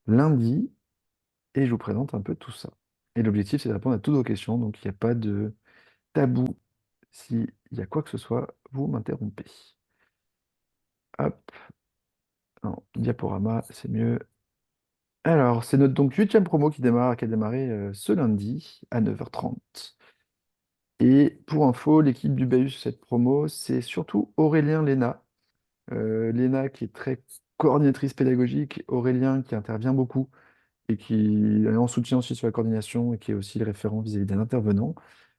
lundi et je vous présente un peu tout ça. Et l'objectif, c'est de répondre à toutes vos questions, donc il n'y a pas de tabou. S'il y a quoi que ce soit, vous m'interrompez. Hop, non, diaporama, c'est mieux. Alors, c'est notre donc huitième promo qui a démarré ce lundi à 9h30. Et pour info, l'équipe du BAHUS, cette promo, c'est surtout Aurélien Léna. Léna qui est très coordinatrice pédagogique, Aurélien qui intervient beaucoup et qui est en soutien aussi sur la coordination et qui est aussi le référent vis-à-vis des intervenants.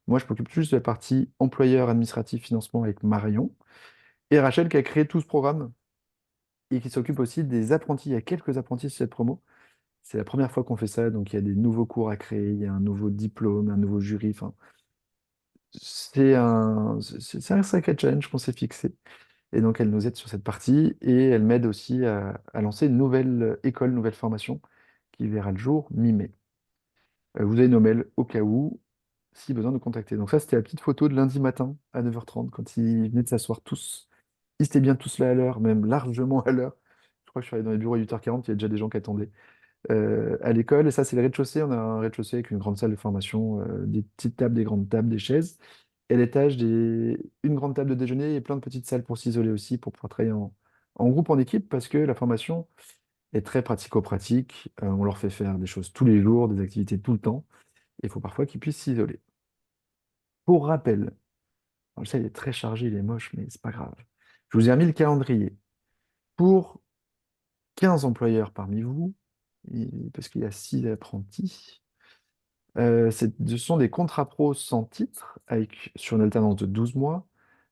Moi, je m'occupe juste de la partie employeur, administratif, financement avec Marion. Et Rachel qui a créé tout ce programme et qui s'occupe aussi des apprentis. Il y a quelques apprentis sur cette promo. C'est la première fois qu'on fait ça, donc il y a des nouveaux cours à créer, il y a un nouveau diplôme, un nouveau jury. Enfin, c'est un sacré challenge qu'on s'est fixé. Et donc, elle nous aide sur cette partie et elle m'aide aussi à lancer une nouvelle école, nouvelle formation qui verra le jour mi-mai. Vous avez nos mails au cas où, si besoin de nous contacter. Donc ça, c'était la petite photo de lundi matin à 9h30 quand ils venaient de s'asseoir tous. Ils étaient bien tous là à l'heure, même largement à l'heure. Je crois que je suis arrivé dans les bureaux à 8h40, il y a déjà des gens qui attendaient à l'école. Et ça, c'est le rez-de-chaussée. On a un rez-de-chaussée avec une grande salle de formation, des petites tables, des grandes tables, des chaises. Et à l'étage, une grande table de déjeuner et plein de petites salles pour s'isoler aussi, pour pouvoir travailler en groupe, en équipe, parce que la formation est très pratico-pratique. On leur fait faire des choses tous les jours, des activités tout le temps. Il faut parfois qu'ils puissent s'isoler. Pour rappel, alors, je sais, il est très chargé, il est moche, mais c'est pas grave. Je vous ai remis le calendrier. Pour 15 employeurs parmi vous, parce qu'il y a 6 apprentis, ce sont des contrats pro sans titre, sur une alternance de 12 mois,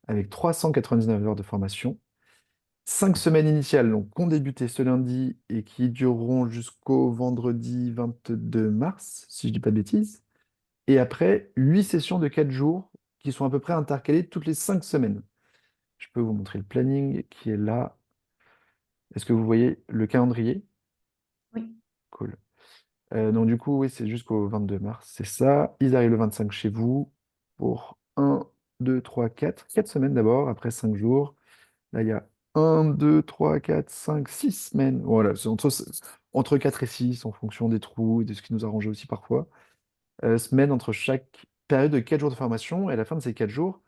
avec 399 heures de formation. 5 semaines initiales donc, qui ont débuté ce lundi et qui dureront jusqu'au vendredi 22 mars, si je ne dis pas de bêtises. Et après, 8 sessions de 4 jours qui sont à peu près intercalées toutes les 5 semaines. Je peux vous montrer le planning qui est là. Est-ce que vous voyez le calendrier? Oui. Cool. Donc du coup, oui, c'est jusqu'au 22 mars, c'est ça. Ils arrivent le 25 chez vous pour 4 semaines d'abord, après 5 jours. Là, il y a 6 semaines. Voilà, c'est entre 4 et 6 en fonction des trous et de ce qui nous arrangeait aussi parfois. Semaines entre chaque période de 4 jours de formation. Et à la fin de ces 4 jours,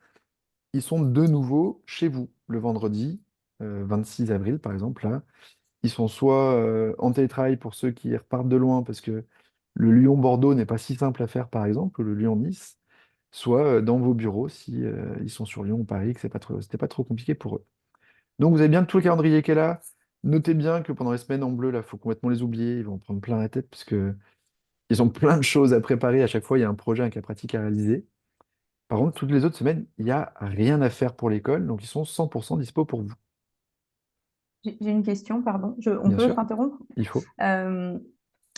ils sont de nouveau chez vous le vendredi, 26 avril par exemple. Là, ils sont soit en télétravail pour ceux qui repartent de loin parce que le Lyon-Bordeaux n'est pas si simple à faire par exemple, ou le Lyon-Nice, soit dans vos bureaux si ils sont sur Lyon ou Paris, que c'était pas trop compliqué pour eux. Donc vous avez bien tout le calendrier qui est là. Notez bien que pendant les semaines en bleu, là, il faut complètement les oublier. Ils vont en prendre plein la tête parce que ils ont plein de choses à préparer. À chaque fois, il y a un projet, un cas pratique à réaliser. Par contre, toutes les autres semaines, il n'y a rien à faire pour l'école, donc ils sont 100% dispo pour vous. J'ai une question, pardon. On Bien peut sûr, t'interrompre? il faut. Euh,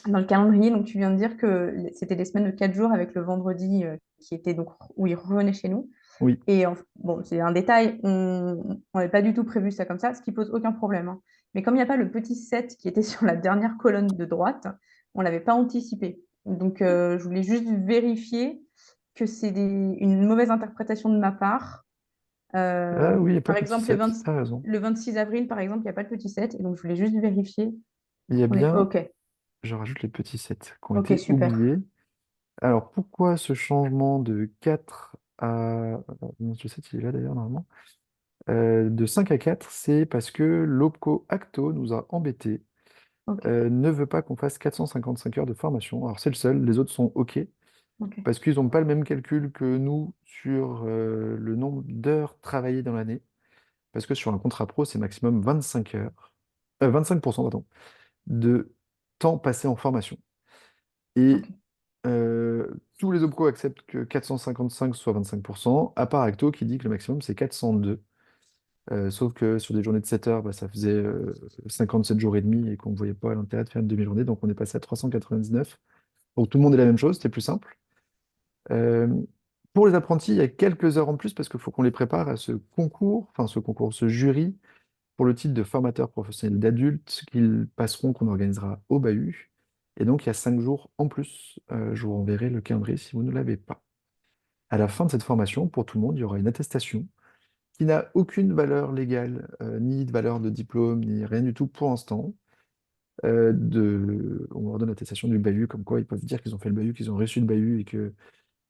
Dans le calendrier, donc tu viens de dire que c'était des semaines de 4 jours avec le vendredi qui était donc où ils revenaient chez nous. Oui. Et bon, c'est un détail, on n'avait pas du tout prévu ça comme ça, ce qui pose aucun problème, hein. Mais comme il n'y a pas le petit 7 qui était sur la dernière colonne de droite, on ne l'avait pas anticipé. Donc, je voulais juste vérifier que c'est une mauvaise interprétation de ma part. Ah oui, il n'y a pas Par de petit exemple, 7, t'as raison. le 26 avril, par exemple, il n'y a pas le petit 7. Et donc, je voulais juste vérifier Il y a qu'on est bien, OK. je rajoute les petits 7 qui ont OK, été super. oubliés. Alors pourquoi ce changement de 4 à... non, le 7, il est là d'ailleurs normalement. De 5 à 4, c'est parce que l'OPCO Acto nous a embêtés, OK, ne veut pas qu'on fasse 455 heures de formation. Alors c'est le seul, les autres sont OK, OK, parce qu'ils n'ont pas le même calcul que nous sur le nombre d'heures travaillées dans l'année, parce que sur un contrat pro, c'est maximum 25 heures, 25%, pardon, de temps passé en formation. Et OK. tous les OPCO acceptent que 455 soit 25%, à part Acto qui dit que le maximum c'est 402. Sauf que sur des journées de 7 heures, bah, ça faisait 57 jours et demi et qu'on ne voyait pas l'intérêt de faire une demi-journée, donc on est passé à 399. Donc tout le monde est la même chose, c'était plus simple. Euh, pour les apprentis, il y a quelques heures en plus parce qu'il faut qu'on les prépare à ce concours, enfin ce concours, ce jury pour le titre de formateur professionnel d'adultes qu'ils passeront, qu'on organisera au bahut. Et donc il y a 5 jours en plus. Je vous renverrai le calendrier si vous ne l'avez pas. À la fin de cette formation, pour tout le monde, il y aura une attestation qui n'a aucune valeur légale, ni de valeur de diplôme, ni rien du tout pour l'instant, On leur donne l'attestation du bahut, comme quoi ils peuvent dire qu'ils ont fait le bahut, qu'ils ont reçu le bahut et que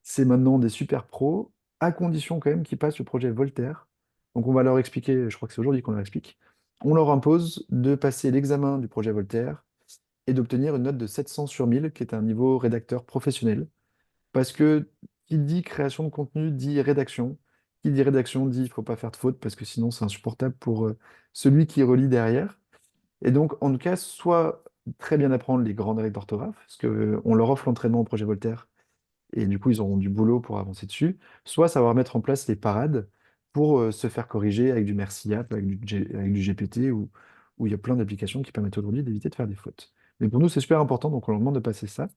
c'est maintenant des super pros, à condition quand même qu'ils passent le projet Voltaire. Donc on va leur expliquer, je crois que c'est aujourd'hui qu'on leur explique, on leur impose de passer l'examen du projet Voltaire et d'obtenir une note de 700 sur 1000, qui est un niveau rédacteur professionnel. Parce que qui dit création de contenu dit rédaction. Qui dit rédaction dit il ne faut pas faire de faute, parce que sinon c'est insupportable pour celui qui relit derrière. Et donc, en tout cas, soit très bien apprendre les grandes règles d'orthographe, parce qu'on leur offre l'entraînement au projet Voltaire, et du coup, ils auront du boulot pour avancer dessus, soit savoir mettre en place les parades pour se faire corriger avec du Merci App, avec du GPT, où il y a plein d'applications qui permettent aujourd'hui d'éviter de faire des fautes. Mais pour nous, c'est super important, donc on leur demande de passer ça.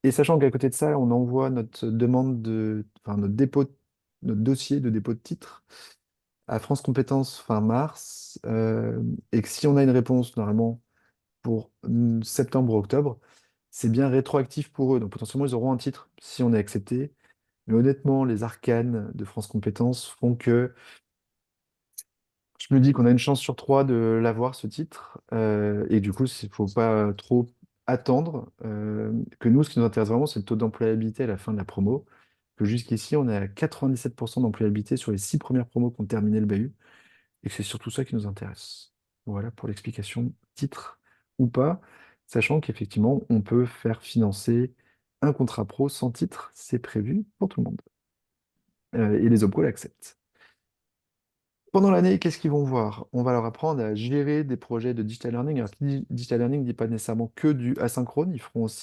Et sachant qu'à côté de ça, on envoie notre demande enfin, notre dossier de dépôt de titre à France Compétences fin mars, et que si on a une réponse, normalement, pour septembre ou octobre, c'est bien rétroactif pour eux. Donc potentiellement, ils auront un titre si on est accepté. Mais honnêtement, les arcanes de France Compétences font que je me dis qu'on a une chance sur trois de l'avoir, ce titre. Et du coup, il ne faut pas trop attendre. Que nous, ce qui nous intéresse vraiment, c'est le taux d'employabilité à la fin de la promo. Que jusqu'ici, on est à 97% d'employabilité sur les 6 premières promos qui ont terminé le bahut. Et que c'est surtout ça qui nous intéresse. Voilà pour l'explication titre ou pas, sachant qu'effectivement, on peut faire financer un contrat pro sans titre, c'est prévu pour tout le monde. Et les OPCO l'acceptent. Pendant l'année, qu'est-ce qu'ils vont voir? On va leur apprendre à gérer des projets de digital learning. Alors, qui dit digital learning ne dit pas nécessairement que du asynchrone.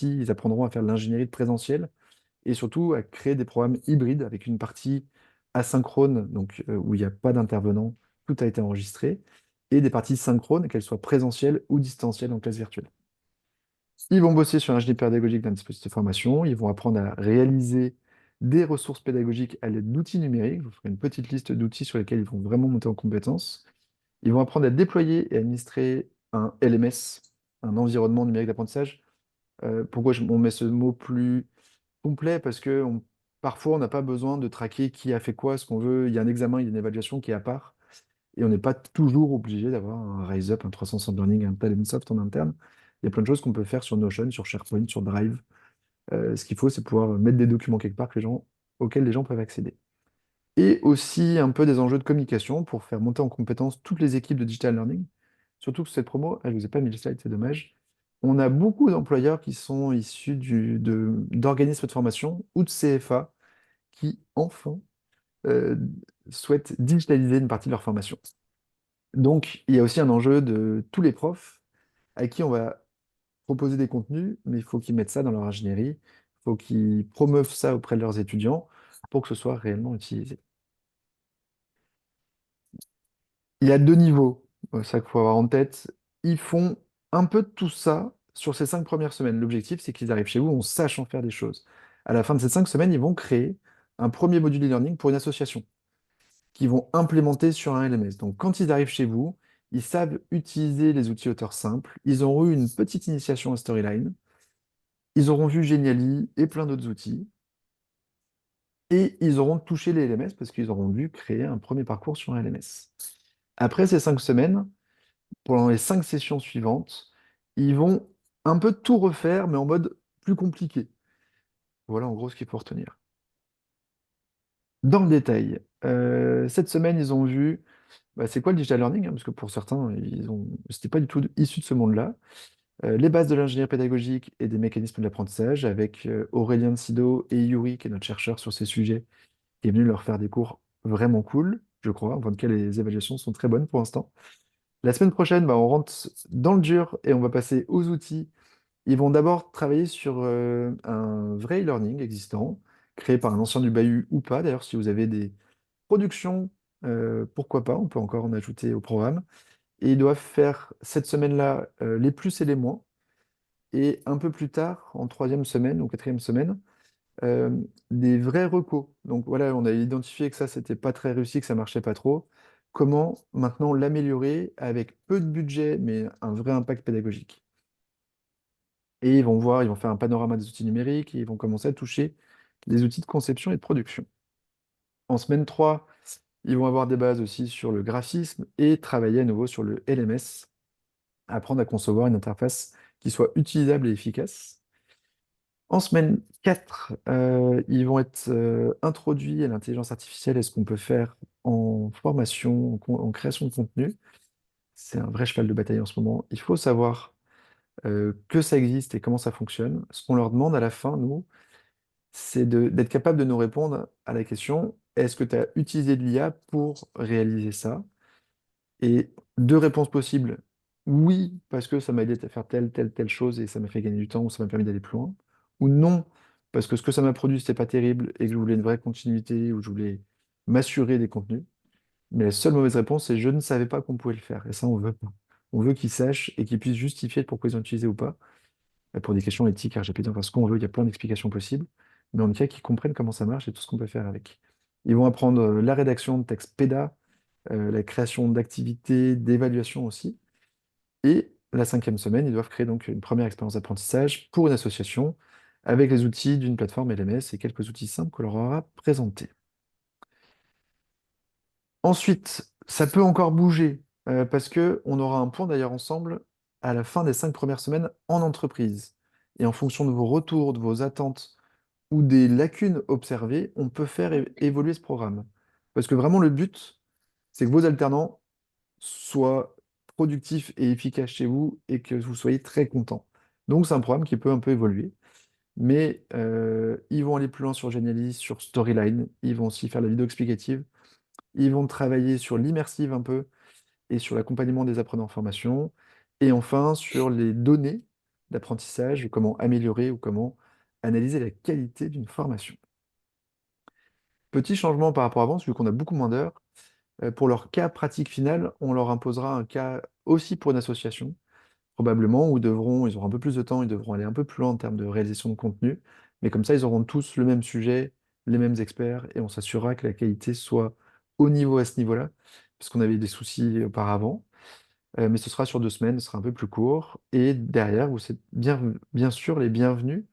Ils apprendront à faire de l'ingénierie de présentiel et surtout à créer des programmes hybrides avec une partie asynchrone, donc où il n'y a pas d'intervenant, tout a été enregistré, et des parties synchrones, qu'elles soient présentielles ou distancielles en classe virtuelle. Ils vont bosser sur l'ingénierie pédagogique d'un dispositif de formation, ils vont apprendre à réaliser des ressources pédagogiques à l'aide d'outils numériques. Je vous ferai une petite liste d'outils sur lesquels ils vont vraiment monter en compétences. Ils vont apprendre à déployer et administrer un LMS, un environnement numérique d'apprentissage. Pourquoi on met ce mot plus complet? Parce que parfois, on n'a pas besoin de traquer qui a fait quoi, ce qu'on veut. Il y a un examen, il y a une évaluation qui est à part. Et on n'est pas toujours obligé d'avoir un Rise Up, un 360 Learning, un Talentsoft en interne. Il y a plein de choses qu'on peut faire sur Notion, sur SharePoint, sur Drive. Ce qu'il faut, c'est pouvoir mettre des documents quelque part auxquels les gens peuvent accéder. Et aussi un peu des enjeux de communication pour faire monter en compétence toutes les équipes de digital learning. Surtout que cette promo, elle ne vous a pas mis le slide, c'est dommage. On a beaucoup d'employeurs qui sont issus d'organismes de formation ou de CFA qui, enfin, euh, souhaitent digitaliser une partie de leur formation. Donc, il y a aussi un enjeu de tous les profs à qui on va proposer des contenus, mais il faut qu'ils mettent ça dans leur ingénierie, il faut qu'ils promeuvent ça auprès de leurs étudiants pour que ce soit réellement utilisé. Il y a deux niveaux, ça qu'il faut avoir en tête. Ils font un peu de tout ça sur ces 5 premières semaines. L'objectif, c'est qu'ils arrivent chez vous en sachant faire des choses. À la fin de ces 5 semaines, ils vont créer un premier module e-learning pour une association qu'ils vont implémenter sur un LMS. Donc, quand ils arrivent chez vous, ils savent utiliser les outils auteurs simples. Ils auront eu une petite initiation à Storyline. Ils auront vu Genially et plein d'autres outils. Et ils auront touché les LMS parce qu'ils auront dû créer un premier parcours sur un LMS. Après ces 5 semaines, pendant les 5 sessions suivantes, ils vont un peu tout refaire, mais en mode plus compliqué. Voilà en gros ce qu'il faut retenir. Dans le détail, cette semaine, ils ont vu c'est quoi le digital learning, hein, parce que pour certains, c'était pas du tout issu de ce monde-là. Les bases de l'ingénierie pédagogique et des mécanismes de l'apprentissage avec Aurélien Sido et Yuri, qui est notre chercheur sur ces sujets, qui est venu leur faire des cours vraiment cool, je crois, en tout cas les évaluations sont très bonnes pour l'instant. La semaine prochaine, on rentre dans le dur et on va passer aux outils. Ils vont d'abord travailler sur un vrai e-learning existant, créé par un ancien du bahut ou pas. D'ailleurs, si vous avez des productions, pourquoi pas, on peut encore en ajouter au programme. Et ils doivent faire cette semaine-là les plus et les moins. Et un peu plus tard, en troisième semaine ou quatrième semaine, euh, des vrais recos. Donc voilà, on a identifié que ça, c'était pas très réussi, que ça marchait pas trop. Comment maintenant l'améliorer avec peu de budget, mais un vrai impact pédagogique. Et ils vont voir, ils vont faire un panorama des outils numériques et ils vont commencer à toucher les outils de conception et de production. En semaine 3, ils vont avoir des bases aussi sur le graphisme et travailler à nouveau sur le LMS. apprendre à concevoir une interface qui soit utilisable et efficace. En semaine 4, ils vont être introduits à l'intelligence artificielle et ce qu'on peut faire en formation, en création de contenu. C'est un vrai cheval de bataille en ce moment. Il faut savoir que ça existe et comment ça fonctionne. Ce qu'on leur demande à la fin, nous, c'est d'être capable de nous répondre à la question, est-ce que tu as utilisé de l'IA pour réaliser ça? Et deux réponses possibles. Oui, parce que ça m'a aidé à faire telle chose et ça m'a fait gagner du temps ou ça m'a permis d'aller plus loin. Ou non, parce que ce que ça m'a produit, c'était pas terrible et que je voulais une vraie continuité ou je voulais m'assurer des contenus. Mais la seule mauvaise réponse, c'est je ne savais pas qu'on pouvait le faire. Et ça, on veut pas. On veut qu'ils sachent et qu'ils puissent justifier de pourquoi ils ont utilisé ou pas. Pour des questions éthiques, RGPD, enfin ce qu'on veut, il y a plein d'explications possibles. Mais en tout cas, qu'ils comprennent comment ça marche et tout ce qu'on peut faire avec. Ils vont apprendre la rédaction de textes PEDA, la création d'activités, d'évaluation aussi. Et la cinquième semaine, ils doivent créer donc une première expérience d'apprentissage pour une association avec les outils d'une plateforme LMS et quelques outils simples qu'on leur aura présentés. Ensuite, ça peut encore bouger parce que on aura un point d'ailleurs ensemble à la fin des 5 premières semaines en entreprise. Et en fonction de vos retours, de vos attentes ou des lacunes observées, on peut faire évoluer ce programme. Parce que vraiment, le but, c'est que vos alternants soient productifs et efficaces chez vous et que vous soyez très contents. Donc, c'est un programme qui peut un peu évoluer. Mais ils vont aller plus loin sur Geniali, sur Storyline. Ils vont aussi faire la vidéo explicative. Ils vont travailler sur l'immersive un peu et sur l'accompagnement des apprenants en formation. Et enfin, sur les données d'apprentissage, comment améliorer ou comment analyser la qualité d'une formation. Petit changement par rapport à avant, vu qu'on a beaucoup moins d'heures. Pour leur cas pratique final, on leur imposera un cas aussi pour une association, probablement, où ils auront un peu plus de temps, ils devront aller un peu plus loin en termes de réalisation de contenu. Mais comme ça, ils auront tous le même sujet, les mêmes experts, et on s'assurera que la qualité soit au niveau à ce niveau-là, parce qu'on avait des soucis auparavant. Mais ce sera sur 2 semaines, ce sera un peu plus court. Et derrière, vous êtes bien sûr les bienvenus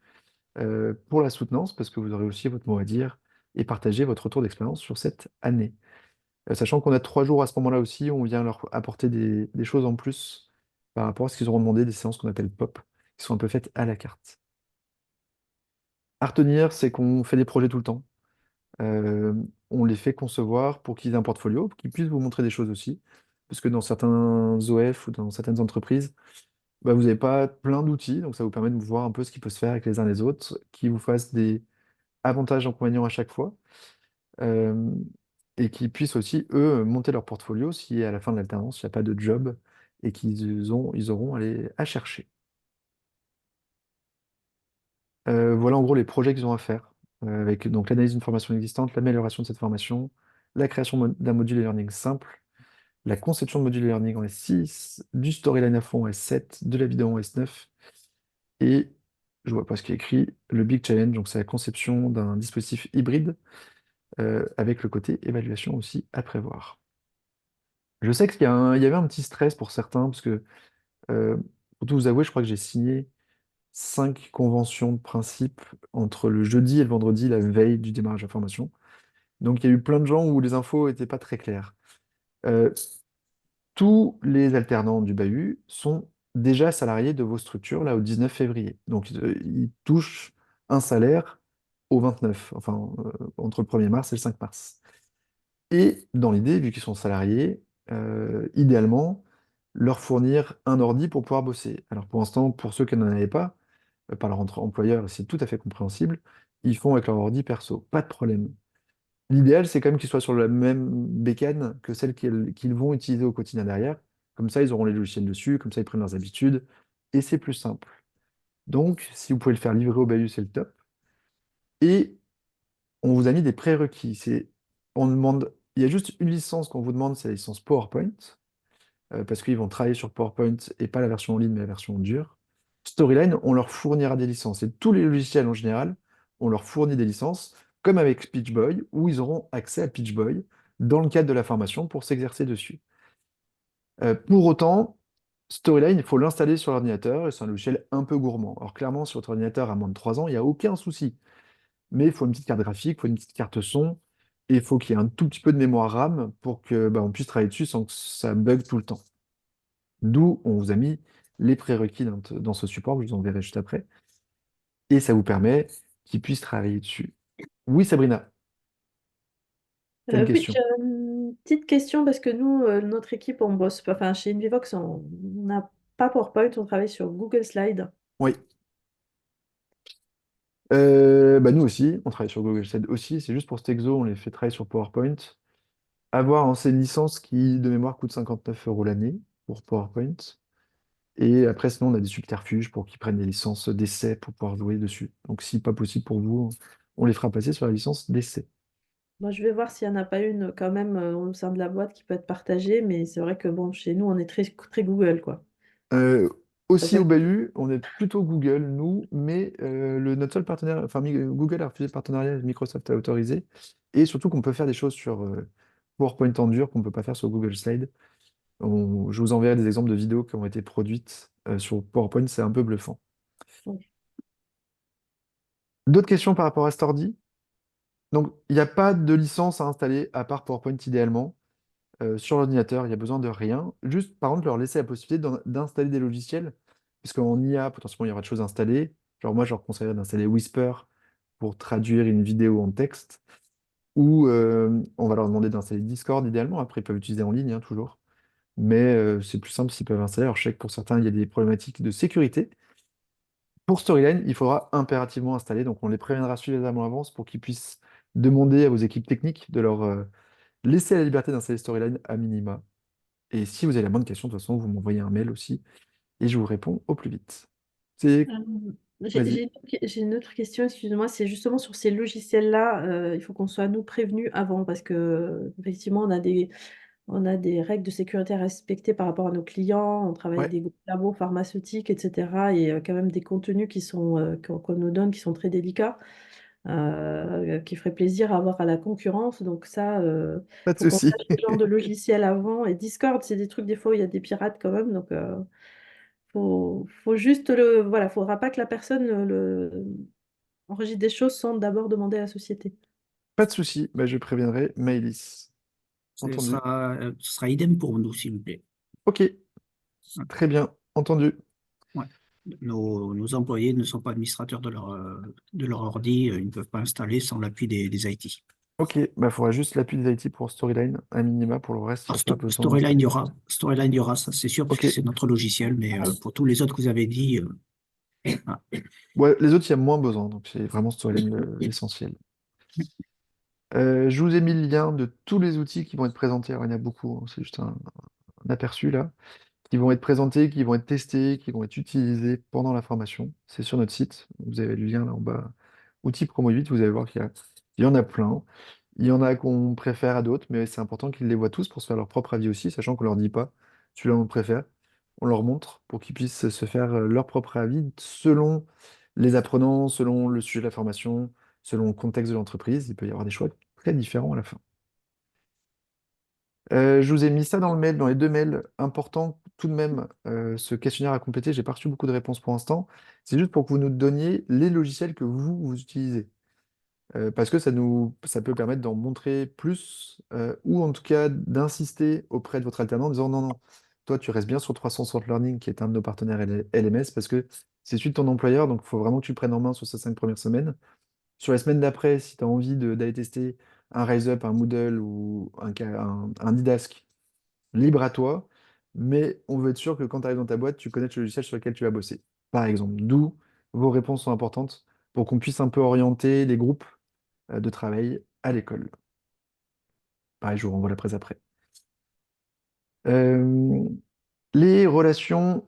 pour la soutenance, parce que vous aurez aussi votre mot à dire et partager votre retour d'expérience sur cette année. Sachant qu'on a 3 jours à ce moment-là aussi, on vient leur apporter des choses en plus par rapport à ce qu'ils auront demandé, des séances qu'on appelle pop, qui sont un peu faites à la carte. À retenir, c'est qu'on fait des projets tout le temps. Euh, on les fait concevoir pour qu'ils aient un portfolio, pour qu'ils puissent vous montrer des choses aussi. Parce que dans certains OF ou dans certaines entreprises, bah, vous n'avez pas plein d'outils, donc ça vous permet de voir un peu ce qui peut se faire avec les uns les autres, qui vous fassent des avantages, inconvénients à chaque fois. euh, et qui puissent aussi, eux, monter leur portfolio si à la fin de l'alternance, il n'y a pas de job et ils auront à chercher. Voilà en gros les projets qu'ils ont à faire, avec donc l'analyse d'une formation existante, l'amélioration de cette formation, la création d'un module e-learning simple, la conception de module e-learning en S6, du storyline à fond en S7, de la vidéo en S9, et je vois pas ce qui est écrit, le Big Challenge, donc c'est la conception d'un dispositif hybride, avec le côté évaluation aussi à prévoir. Je sais il y avait un petit stress pour certains, parce que, euh, pour tout vous avouer, je crois que j'ai signé 5 conventions de principe entre le jeudi et le vendredi, la veille du démarrage de la formation. Donc il y a eu plein de gens où les infos n'étaient pas très claires. Euh, Tous les alternants du bahut sont déjà salariés de vos structures là au 19 février. Donc ils touchent un salaire au 29, enfin entre le 1er mars et le 5 mars. Et dans l'idée, vu qu'ils sont salariés, idéalement, leur fournir un ordi pour pouvoir bosser. Alors pour l'instant, pour ceux qui n'en avaient pas, par leur employeur, c'est tout à fait compréhensible, ils font avec leur ordi perso, pas de problème. L'idéal, c'est quand même qu'ils soient sur la même bécane que celle qu'ils vont utiliser au quotidien derrière. Comme ça, ils auront les logiciels dessus, comme ça, ils prennent leurs habitudes, et c'est plus simple. Donc, si vous pouvez le faire livrer au bahut, c'est le top. Et on vous a mis des prérequis. On demande, il y a juste une licence qu'on vous demande, c'est la licence PowerPoint, parce qu'ils vont travailler sur PowerPoint et pas la version en ligne, mais la version dure. Storyline, on leur fournira des licences. Et tous les logiciels en général, on leur fournit des licences, comme avec PitchBoy, où ils auront accès à PitchBoy dans le cadre de la formation pour s'exercer dessus. Pour autant, Storyline, il faut l'installer sur l'ordinateur, et c'est un logiciel un peu gourmand. Alors clairement, sur votre ordinateur à moins de 3 ans, il n'y a aucun souci. Mais il faut une petite carte graphique, il faut une petite carte son, et il faut qu'il y ait un tout petit peu de mémoire RAM pour que bah, on puisse travailler dessus sans que ça bug tout le temps. D'où on vous a mis les prérequis dans ce support, que je vous enverrai juste après, et ça vous permet qu'ils puissent travailler dessus. Oui, Sabrina, t'as une Oui, j'ai question. une petite question parce que nous, notre équipe, on bosse pas, enfin chez Invivox, on n'a pas PowerPoint, on travaille sur Google Slide. Oui. Bah nous aussi, on travaille sur Google Slide aussi, c'est juste pour cet exo, on les fait travailler sur PowerPoint. Avoir en c'est une licence qui, de mémoire, coûte 59 € l'année pour PowerPoint. Et après, sinon, on a des subterfuges pour qu'ils prennent des licences d'essai pour pouvoir jouer dessus. Donc, si pas possible pour vous, on les fera passer sur la licence d'essai. Moi, je vais voir s'il n'y en a pas une quand même au sein de la boîte qui peut être partagée, mais c'est vrai que bon, chez nous, on est très, très Google, quoi. Euh, Ça Aussi peut au être- bahut, on est plutôt Google, nous, mais notre seul partenaire, enfin Google a refusé le partenariat, Microsoft a autorisé, et surtout qu'on peut faire des choses sur PowerPoint en dur qu'on ne peut pas faire sur Google Slide. Je vous enverrai des exemples de vidéos qui ont été produites sur PowerPoint, c'est un peu bluffant. D'autres questions par rapport à cet ordi? Donc, il n'y a pas de licence à installer à part PowerPoint idéalement. Sur l'ordinateur, il n'y a besoin de rien. Juste, par contre, leur laisser la possibilité d'installer des logiciels, parce qu'en IA, potentiellement, il y aura des choses installées. Genre, moi, je leur conseillerais d'installer Whisper pour traduire une vidéo en texte, ou on va leur demander d'installer Discord idéalement. Après, ils peuvent utiliser en ligne, hein, toujours. Mais c'est plus simple s'ils peuvent installer. Alors, je sais que pour certains, il y a des problématiques de sécurité. Pour Storyline, il faudra impérativement installer, donc on les préviendra suffisamment à l'avance pour qu'ils puissent demander à vos équipes techniques de leur laisser la liberté d'installer Storyline à minima. Et si vous avez la bonne question, de toute façon, vous m'envoyez un mail aussi et je vous réponds au plus vite. C'est... Euh, Vas-y. j'ai une autre question, excuse-moi, c'est justement sur ces logiciels-là, il faut qu'on soit nous prévenus avant parce que effectivement, on a des règles de sécurité à respecter par rapport à nos clients, on travaille avec Ouais, des groupes labos pharmaceutiques, etc. Et quand même des contenus qui sont, qu'on nous donne qui sont très délicats, qui ferait plaisir à avoir à la concurrence. Donc ça, pas de faut qu'on souci. sache ce genre de logiciel avant. Et Discord, c'est des trucs, des fois, où il y a des pirates quand même. Donc faut juste voilà, faudra pas que la personne enregistre des choses sans d'abord demander à la société. Pas de souci. Bah, je préviendrai Maëlys. Ce Entendu. sera, ce sera idem pour nous, s'il vous plaît. Ok, très bien. Entendu. Ouais. Nos employés ne sont pas administrateurs de leur ordi, ils ne peuvent pas installer sans l'appui des IT. Ok, bah, il faudra juste l'appui des IT pour Storyline, à minima. Pour le reste, il n'y Alors, a pas besoin Storyline, d'installer. Storyline, il y aura, ça c'est sûr, Ok. puisque c'est notre logiciel, mais pour tous les autres que vous avez dit, voilà. Ouais, les autres, il y a moins besoin. Donc, c'est vraiment Storyline l'essentiel. Je vous ai mis le lien de tous les outils qui vont être présentés. Alors, il y en a beaucoup, hein, c'est juste un aperçu là, qui vont être présentés, qui vont être testés, qui vont être utilisés pendant la formation. C'est sur notre site. Vous avez le lien là en bas. Outils Promo 8, vous allez voir il y en a plein. Il y en a qu'on préfère à d'autres, mais c'est important qu'ils les voient tous pour se faire leur propre avis aussi, sachant qu'on leur dit pas celui-là on le préfère. On leur montre pour qu'ils puissent se faire leur propre avis selon les apprenants, selon le sujet de la formation, selon le contexte de l'entreprise. Il peut y avoir des choix très différents à la fin. Je vous ai mis ça dans le mail, dans les deux mails. Important tout de même, ce questionnaire à compléter. J'ai pas reçu beaucoup de réponses pour l'instant. C'est juste pour que vous nous donniez les logiciels que vous utilisez. Parce que ça peut permettre d'en montrer plus, ou en tout cas d'insister auprès de votre alternant en disant non, non, toi tu restes bien sur 360 Learning, qui est un de nos partenaires LMS, parce que c'est celui de ton employeur, donc il faut vraiment que tu le prennes en main sur ces 5 premières semaines. Sur les semaines d'après, si tu as envie d'aller tester un RiseUp, un Moodle ou un Didask, libre à toi, mais on veut être sûr que quand tu arrives dans ta boîte, tu connais le logiciel sur lequel tu vas bosser. Par exemple, d'où vos réponses sont importantes pour qu'on puisse un peu orienter les groupes de travail à l'école. Pareil, je vous renvoie la presse après. Euh, les relations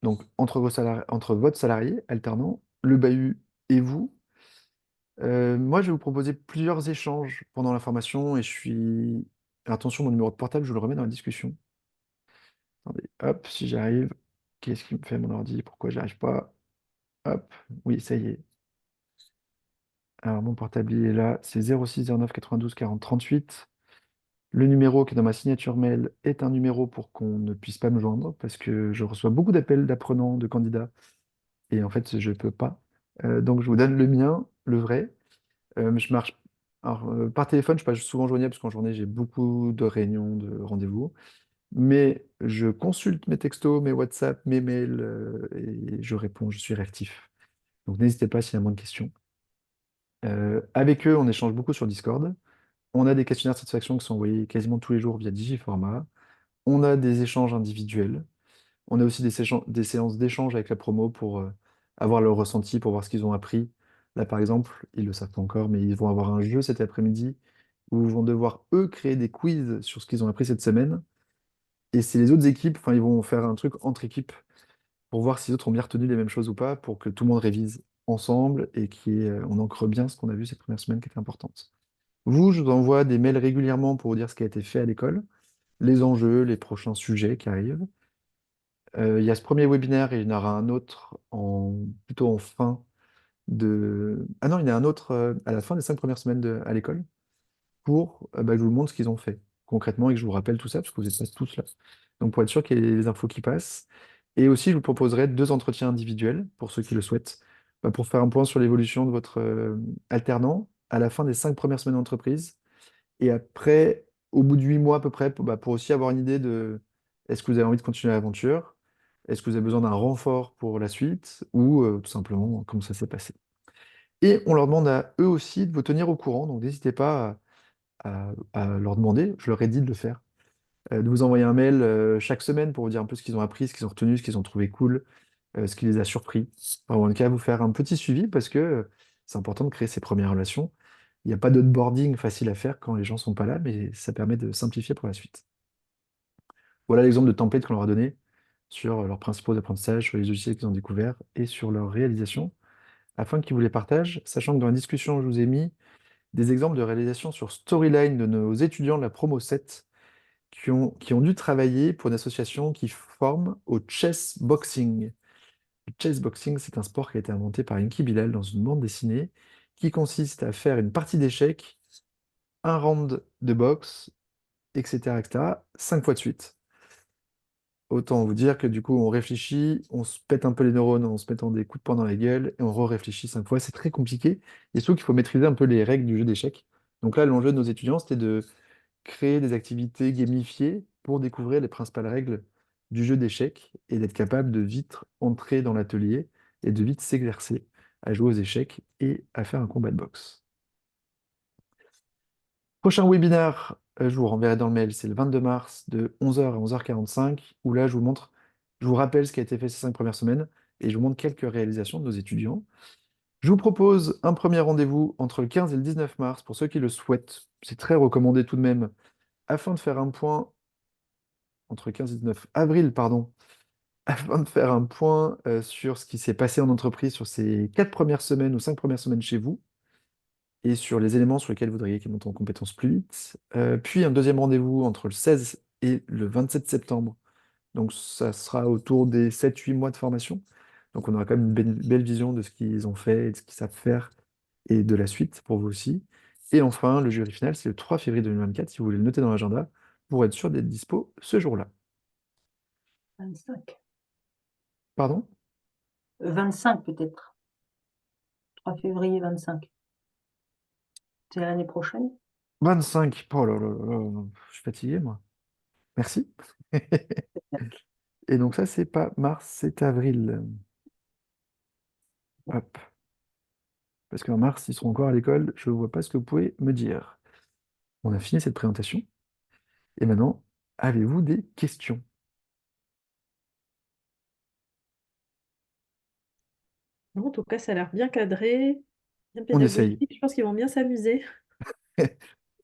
donc, entre votre salarié alternant, le bahut et vous. Moi, je vais vous proposer plusieurs échanges pendant la formation et je suis... Attention, mon numéro de portable, je le remets dans la discussion. Attendez, hop, si j'arrive. Qu'est-ce qui me fait mon ordi? Pourquoi j'y arrive pas? Hop, oui, ça y est. Alors, mon portable, il est là. C'est 06 09 92 40 38. Le numéro qui est dans ma signature mail est un numéro pour qu'on ne puisse pas me joindre parce que je reçois beaucoup d'appels d'apprenants, de candidats et en fait, je ne peux pas. Donc, je vous donne le mien, le vrai. Je marche. Alors, par téléphone, je suis pas souvent joignable parce qu'en journée, j'ai beaucoup de réunions, de rendez-vous. mais je consulte mes textos, mes WhatsApp, mes mails, et je réponds, je suis réactif. Donc n'hésitez pas s'il y a moins de questions. Avec eux, on échange beaucoup sur Discord. On a des questionnaires de satisfaction qui sont envoyés quasiment tous les jours via Digiformat. On a des échanges individuels. On a aussi des séances d'échange avec la promo pour avoir leur ressenti, pour voir ce qu'ils ont appris. Là, par exemple, ils ne le savent pas encore, mais ils vont avoir un jeu cet après-midi où ils vont devoir, eux, créer des quiz sur ce qu'ils ont appris cette semaine. Et c'est les autres équipes, enfin, ils vont faire un truc entre équipes pour voir si les autres ont bien retenu les mêmes choses ou pas, pour que tout le monde révise ensemble et qu'on ancre bien ce qu'on a vu ces premières semaines qui étaient importantes. Vous, je vous envoie des mails régulièrement pour vous dire ce qui a été fait à l'école, les enjeux, les prochains sujets qui arrivent. Il y a ce premier webinaire et il y en aura un autre plutôt en fin de... Ah non, il y en a un autre à la fin des 5 premières semaines à l'école pour que je vous montre ce qu'ils ont fait concrètement et que je vous rappelle tout ça parce que vous n'êtes pas tous là. Donc pour être sûr qu'il y ait les infos qui passent. Et aussi, je vous proposerai 2 entretiens individuels pour ceux qui le souhaitent, pour faire un point sur l'évolution de votre alternant à la fin des 5 premières semaines d'entreprise. Et après, au bout de 8 mois à peu près, pour aussi avoir une idée de est-ce que vous avez envie de continuer l'aventure, est-ce que vous avez besoin d'un renfort pour la suite, ou tout simplement comment ça s'est passé. Et on leur demande à eux aussi de vous tenir au courant, donc n'hésitez pas à leur demander, je leur ai dit de le faire, de vous envoyer un mail chaque semaine pour vous dire un peu ce qu'ils ont appris, ce qu'ils ont retenu, ce qu'ils ont trouvé cool, ce qui les a surpris. Enfin, en tout cas, vous faire un petit suivi parce que c'est important de créer ces premières relations. Il n'y a pas d'onboarding facile à faire quand les gens sont pas là, mais ça permet de simplifier pour la suite. Voilà l'exemple de template qu'on leur a donné sur leurs principaux apprentissages, sur les logiciels qu'ils ont découverts et sur leur réalisation, afin qu'ils vous les partagent, sachant que dans la discussion, je vous ai mis des exemples de réalisation sur Storyline de nos étudiants de la promo 7 qui ont dû travailler pour une association qui forme au chess boxing. Le chess boxing, c'est un sport qui a été inventé par Inky Bilal dans une bande dessinée qui consiste à faire une partie d'échecs, un round de boxe, etc., etc., 5 fois de suite. Autant vous dire que du coup, on réfléchit, on se pète un peu les neurones en se mettant des coups de poing dans la gueule, et on re-réfléchit 5 fois. C'est très compliqué. Et surtout qu'il faut maîtriser un peu les règles du jeu d'échecs. Donc là, l'enjeu de nos étudiants, c'était de créer des activités gamifiées pour découvrir les principales règles du jeu d'échecs et d'être capable de vite entrer dans l'atelier et de vite s'exercer à jouer aux échecs et à faire un combat de boxe. Prochain webinaire, je vous renverrai dans le mail, c'est le 22 mars de 11h à 11h45, où là, je vous rappelle ce qui a été fait ces 5 premières semaines et je vous montre quelques réalisations de nos étudiants. Je vous propose un premier rendez-vous entre le 15 et le 19 mars pour ceux qui le souhaitent. C'est très recommandé tout de même, afin de faire un point entre le 15 et le 19 avril, pardon, afin de faire un point sur ce qui s'est passé en entreprise sur ces 4 premières semaines ou 5 premières semaines chez vous et sur les éléments sur lesquels vous voudriez qu'ils montent en compétences plus vite. Puis un deuxième rendez-vous entre le 16 et le 27 septembre. Donc ça sera autour des 7-8 mois de formation. Donc on aura quand même une belle vision de ce qu'ils ont fait et de ce qu'ils savent faire et de la suite pour vous aussi. Et enfin, le jury final, c'est le 3 février 2024, si vous voulez le noter dans l'agenda, pour être sûr d'être dispo ce jour-là. 25. Pardon? 25 peut-être. 3 février 25. C'est l'année prochaine. 25. Oh là là là là, je suis fatigué, moi. Merci. Et donc ça, c'est pas mars, c'est avril. Hop. Parce qu'en mars, ils seront encore à l'école, je ne vois pas ce que vous pouvez me dire. On a fini cette présentation. Et maintenant, avez-vous des questions? Non, en tout cas, ça a l'air bien cadré, bien On essaye. pédagogique. Je pense qu'ils vont bien s'amuser.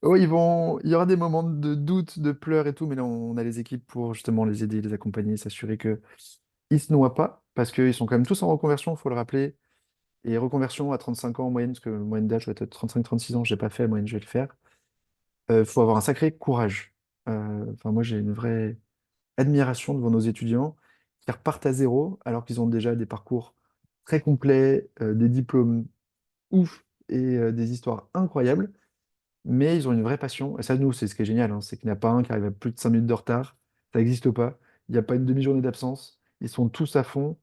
Oh, il y aura des moments de doute, de pleurs et tout, mais là, on a les équipes pour justement les aider, les accompagner, s'assurer qu'ils ne se noient pas, parce qu'ils sont quand même tous en reconversion, il faut le rappeler. Et reconversion à 35 ans en moyenne, parce que la moyenne d'âge doit être 35-36 ans, je n'ai pas fait, la moyenne, je vais le faire. Il faut avoir un sacré courage. Enfin, moi, j'ai une vraie admiration devant nos étudiants qui repartent à zéro, alors qu'ils ont déjà des parcours très complets, des diplômes ouf et des histoires incroyables. Mais ils ont une vraie passion. Et ça, nous, c'est ce qui est génial, hein, c'est qu'il n'y en a pas un qui arrive à plus de 5 minutes de retard. Ça n'existe pas. Il n'y a pas une demi-journée d'absence. Ils sont tous à fond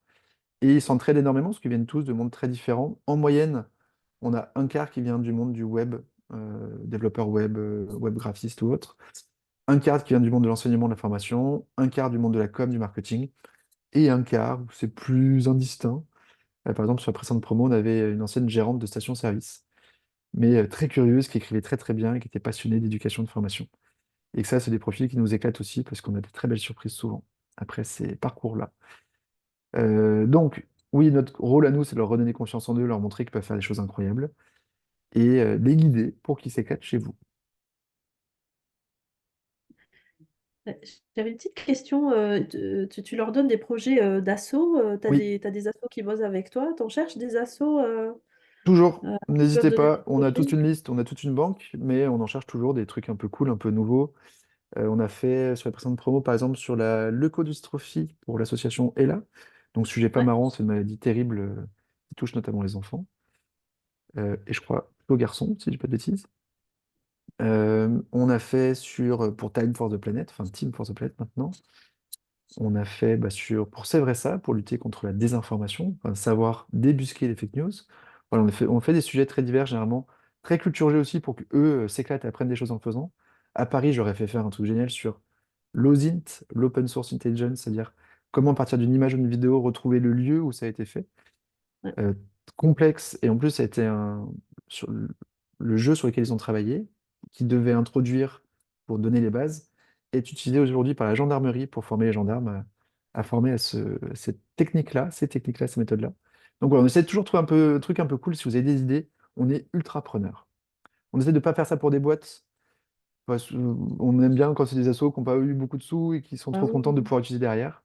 et ils s'entraident énormément parce qu'ils viennent tous de mondes très différents. En moyenne, on a un quart qui vient du monde du web, développeur web, web graphiste ou autre. un quart qui vient du monde de l'enseignement, de la formation, un quart du monde de la com, du marketing, et un quart où c'est plus indistinct. Par exemple, sur la précédente promo, on avait une ancienne gérante de station-service, mais très curieuse, qui écrivait très très bien et qui était passionnée d'éducation et de formation. Et que ça, c'est des profils qui nous éclatent aussi parce qu'on a des très belles surprises souvent après ces parcours-là. Donc, oui, notre rôle à nous, c'est de leur redonner confiance en eux, leur montrer qu'ils peuvent faire des choses incroyables et les guider pour qu'ils s'éclatent chez vous. J'avais une petite question. Tu leur donnes des projets d'assaut. Tu as Oui, des assos qui bossent avec toi. Tu en cherches des assos toujours. qui peuvent N'hésitez donner des pas. On a toute projets? une liste, on a toute une banque, mais on en cherche toujours des trucs un peu cool, un peu nouveaux. On a fait sur la précédente promo, par exemple, sur la leukodystrophie pour l'association ELA. Donc, sujet pas Ouais. marrant, c'est une maladie terrible qui touche notamment les enfants. Et je crois plutôt garçons, si je dis pas de bêtises. On a fait pour Time for the Planet, enfin Team for the Planet maintenant. On a fait pour C'est vrai ça, pour lutter contre la désinformation, enfin, savoir débusquer les fake news. Voilà, on fait des sujets très divers, généralement très culturels aussi, pour qu'eux s'éclatent et apprennent des choses en faisant. À Paris, j'aurais fait faire un truc génial sur l'OSINT, l'Open Source Intelligence, c'est-à-dire comment, à partir d'une image ou d'une vidéo, retrouver le lieu où ça a été fait. Ouais. euh, Complexe, et en plus, ça a été sur le jeu sur lequel ils ont travaillé, qui devait introduire pour donner les bases, est utilisé aujourd'hui par la gendarmerie pour former les gendarmes à former à cette technique-là, ces techniques-là, ces méthodes-là. Donc voilà, on essaie de toujours de trouver un truc un peu cool. Si vous avez des idées, on est ultra preneur. On essaie de ne pas faire ça pour des boîtes. Parce on aime bien quand c'est des assos qui n'ont pas eu beaucoup de sous et qui sont Ah trop contents de oui. pouvoir utiliser derrière,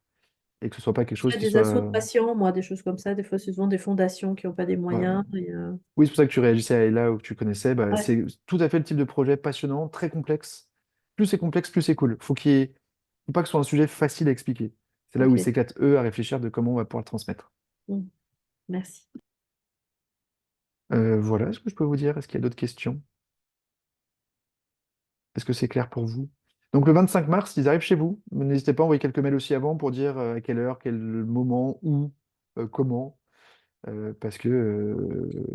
et que ce soit pas quelque Il y chose a qui des assos de soit. patients, moi, des choses comme ça. Des fois, c'est souvent des fondations qui n'ont pas des Voilà. moyens. Oui, c'est pour ça que tu réagissais à Ella ou que tu connaissais. Ouais, C'est tout à fait le type de projet passionnant, très complexe. Plus c'est complexe, plus c'est cool. Faut pas que ce soit un sujet facile à expliquer. C'est là où ils ok. s'éclatent, eux, à réfléchir de comment on va pouvoir le transmettre. Mm. Merci. Voilà ce que je peux vous dire. Est-ce qu'il y a d'autres questions? Est-ce que c'est clair pour vous? Donc le 25 mars, ils arrivent chez vous. N'hésitez pas à envoyer quelques mails aussi avant pour dire à quelle heure, quel moment, où, comment. Parce que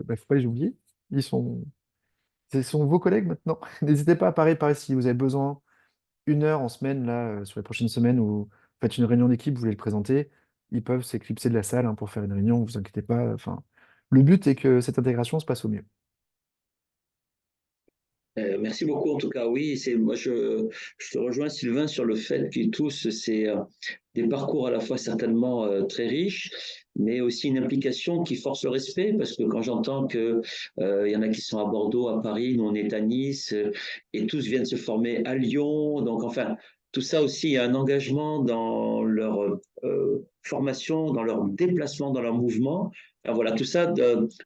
faut pas les oublier. Ce sont vos collègues maintenant. N'hésitez pas à pareil, si vous avez besoin 1 heure en semaine, là, sur les prochaines semaines, où vous faites une réunion d'équipe, vous voulez le présenter, ils peuvent s'éclipser de la salle pour faire une réunion, vous inquiétez pas. Enfin, le but est que cette intégration se passe au mieux. Merci beaucoup. En tout cas, oui, je te rejoins, Sylvain, sur le fait qu'ils tous, c'est des parcours à la fois certainement très riches, mais aussi une implication qui force le respect, parce que quand j'entends que il y en a qui sont à Bordeaux, à Paris, nous on est à Nice, et tous viennent se former à Lyon, donc enfin, tout ça aussi, il y a un engagement dans leur formation, dans leur déplacement, dans leur mouvement. Alors voilà, tout ça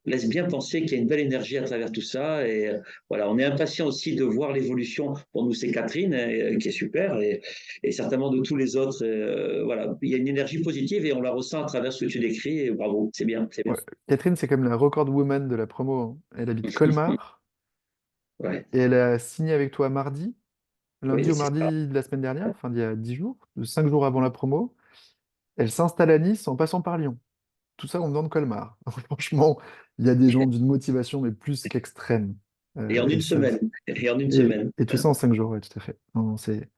laisse bien penser qu'il y a une belle énergie à travers tout ça, et voilà, on est impatient aussi de voir l'évolution. Pour nous, c'est Catherine, qui est super, et certainement de tous les autres. Voilà, il y a une énergie positive et on la ressent à travers ce que tu décris. Et bravo, c'est bien, c'est bien. Ouais. Catherine, c'est comme la record woman de la promo, hein. Elle habite Colmar Ouais, et elle a signé avec toi mardi, lundi oui, ou c'est ça. mardi de la semaine dernière, enfin d'il y a 10 jours, 5 jours avant la promo. Elle s'installe à Nice en passant par Lyon. Tout ça en venant de Colmar. Franchement, il y a des gens d'une motivation, mais plus qu'extrême. Et en Et une semaine. Et en une semaine. tout ça en 5 jours, ouais, tout à fait. Non, non, c'est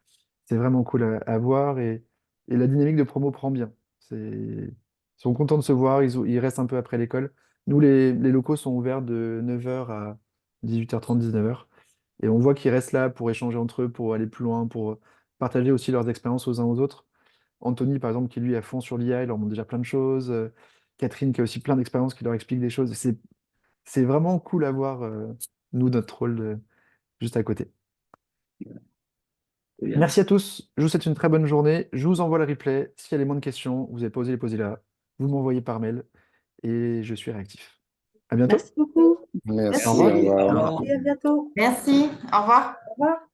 vraiment cool à voir et la dynamique de promo prend bien. Ils sont contents de se voir, ils restent un peu après l'école. Nous, les locaux sont ouverts de 9 h à 18h30, 19 h. Et on voit qu'ils restent là pour échanger entre eux, pour aller plus loin, pour partager aussi leurs expériences aux uns aux autres. Anthony, par exemple, qui lui est à fond sur l'IA, il leur montre déjà plein de choses. Catherine, qui a aussi plein d'expériences, qui leur explique des choses. C'est vraiment cool à voir, nous, notre rôle juste à côté. C'est bien. Merci à tous. Je vous souhaite une très bonne journée. Je vous envoie le replay. S'il y a les moindres questions, vous avez pas osé les poser là. Vous m'envoyez par mail et je suis réactif. À bientôt. Merci beaucoup. Au Merci. Merci, au revoir. revoir. Au revoir. Et à bientôt. Merci, au revoir. Au revoir.